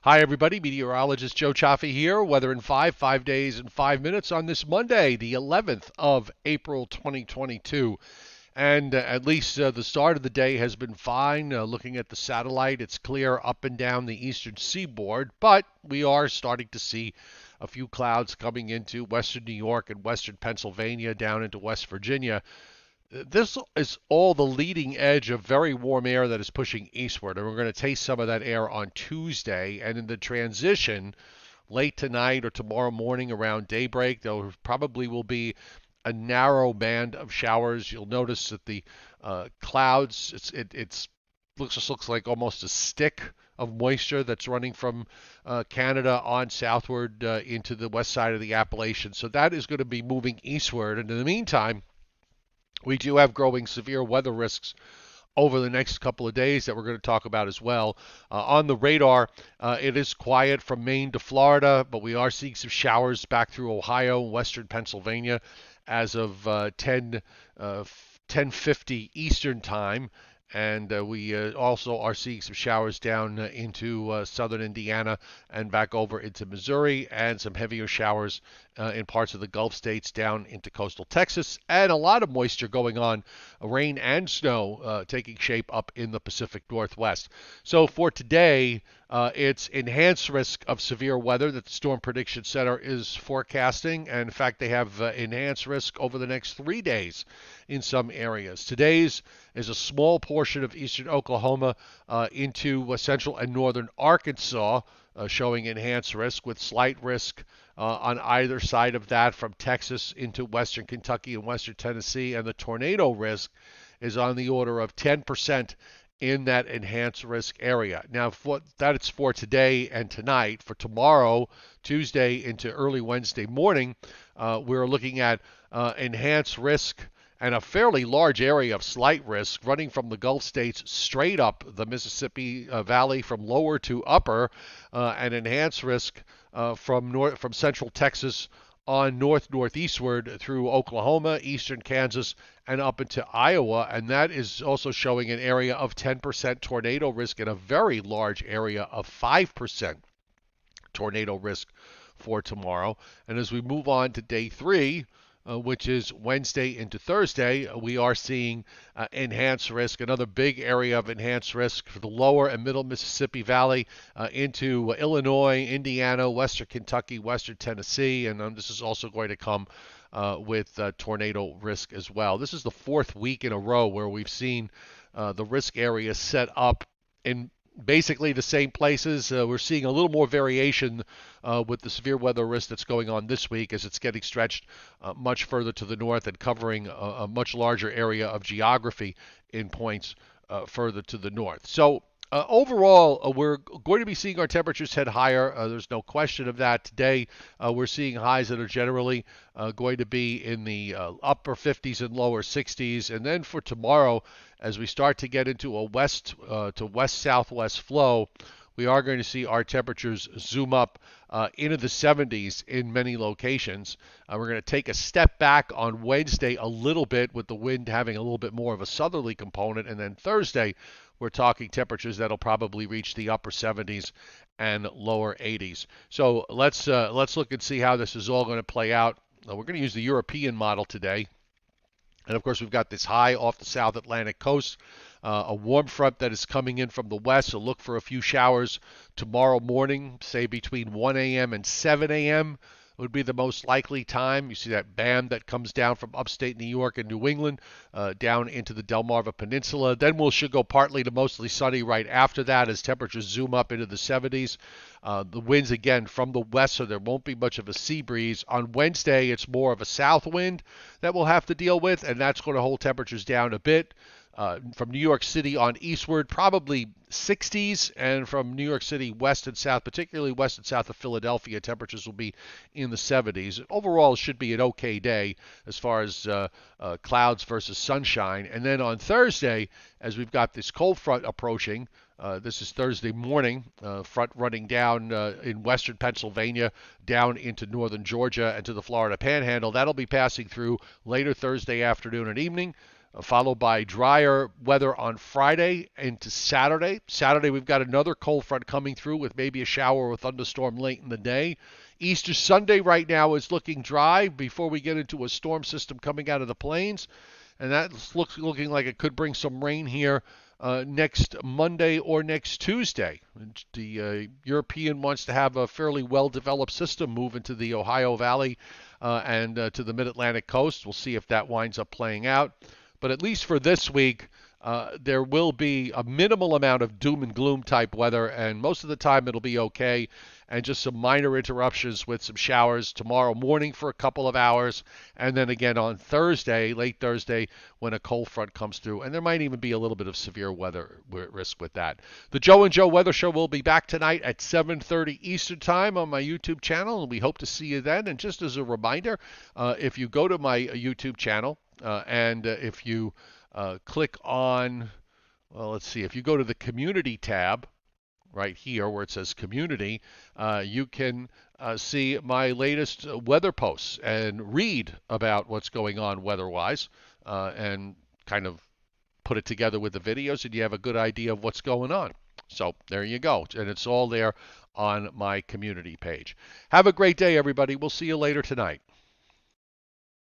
Hi, everybody. Meteorologist Joe Chaffee here. Weather in 5 days and 5 minutes on this Monday, the 11th of April, 2022. And at least the start of the day has been fine. Looking at the satellite, it's clear up and down the eastern seaboard, but we are starting to see a few clouds coming into western New York and western Pennsylvania down into West Virginia. This is all the leading edge of very warm air that is pushing eastward, and we're going to taste some of that air on Tuesday. And in the transition, late tonight or tomorrow morning around daybreak, there probably will be a narrow band of showers. You'll notice that the clouds, looks like almost a stick of moisture that's running from Canada on southward into the west side of the Appalachians. So that is going to be moving eastward. And in the meantime, we do have growing severe weather risks over the next couple of days that we're going to talk about as well. On the radar, it is quiet from Maine to Florida, but we are seeing some showers back through Ohio and western Pennsylvania as of 10:50 Eastern Time. And we also are seeing some showers down into southern Indiana and back over into Missouri, and some heavier showers in parts of the Gulf states down into coastal Texas, and a lot of moisture going on, rain and snow taking shape up in the Pacific Northwest. So for today, it's enhanced risk of severe weather that the Storm Prediction Center is forecasting. And in fact, they have enhanced risk over the next 3 days in some areas. Today's is a small portion of eastern Oklahoma into central and northern Arkansas, showing enhanced risk with slight risk on either side of that from Texas into western Kentucky and western Tennessee. And the tornado risk is on the order of 10% in that enhanced risk area. Now, it's for today and tonight. For tomorrow, Tuesday into early Wednesday morning, we're looking at enhanced risk and a fairly large area of slight risk running from the Gulf states straight up the Mississippi Valley from lower to upper, and enhanced risk from central Texas on northeastward through Oklahoma, eastern Kansas, and up into Iowa. And that is also showing an area of 10% tornado risk and a very large area of 5% tornado risk for tomorrow. And as we move on to day three, which is Wednesday into Thursday, we are seeing enhanced risk, another big area of enhanced risk for the lower and middle Mississippi Valley into Illinois, Indiana, western Kentucky, western Tennessee, and this is also going to come with tornado risk as well. This is the fourth week in a row where we've seen the risk area set up in basically the same places. We're seeing a little more variation with the severe weather risk that's going on this week as it's getting stretched much further to the north and covering a much larger area of geography in points further to the north. So overall, we're going to be seeing our temperatures head higher. There's no question of that. Today, we're seeing highs that are generally going to be in the upper 50s and lower 60s. And then for tomorrow, as we start to get into a west to west-southwest flow, we are going to see our temperatures zoom up into the 70s in many locations. We're going to take a step back on Wednesday a little bit with the wind having a little bit more of a southerly component. And then Thursday, we're talking temperatures that'll probably reach the upper 70s and lower 80s. So let's look and see how this is all going to play out. We're going to use the European model today. And of course, we've got this high off the South Atlantic coast, a warm front that is coming in from the west. So look for a few showers tomorrow morning, say between 1 a.m. and 7 a.m. would be the most likely time. You see that band that comes down from upstate New York and New England down into the Delmarva Peninsula. Then should go partly to mostly sunny right after that as temperatures zoom up into the 70s. The winds again from the west, so there won't be much of a sea breeze. On Wednesday, it's more of a south wind that we'll have to deal with, and that's going to hold temperatures down a bit. From New York City on eastward, probably 60s, and from New York City west and south, particularly west and south of Philadelphia, temperatures will be in the 70s. Overall, it should be an okay day as far as clouds versus sunshine. And then on Thursday, as we've got this cold front approaching, this is Thursday morning, front running down in western Pennsylvania, down into northern Georgia and to the Florida Panhandle. That'll be passing through later Thursday afternoon and evening. followed by drier weather on Friday into Saturday. Saturday, we've got another cold front coming through with maybe a shower or thunderstorm late in the day. Easter Sunday right now is looking dry before we get into a storm system coming out of the plains, and that looking like it could bring some rain here next Monday or next Tuesday. The European wants to have a fairly well-developed system move into the Ohio Valley and to the Mid-Atlantic coast. We'll see if that winds up playing out. But at least for this week, there will be a minimal amount of doom and gloom type weather, and most of the time it'll be okay. And just some minor interruptions with some showers tomorrow morning for a couple of hours, and then again on Thursday, late Thursday, when a cold front comes through. And there might even be a little bit of severe weather risk with that. The Joe and Joe Weather Show will be back tonight at 7:30 Eastern Time on my YouTube channel, and we hope to see you then. And just as a reminder, if you go to my YouTube channel, and if you click on, well, let's see, if you go to the community tab right here where it says community, you can see my latest weather posts and read about what's going on weather-wise and kind of put it together with the videos, and you have a good idea of what's going on. So there you go. And it's all there on my community page. Have a great day, everybody. We'll see you later tonight.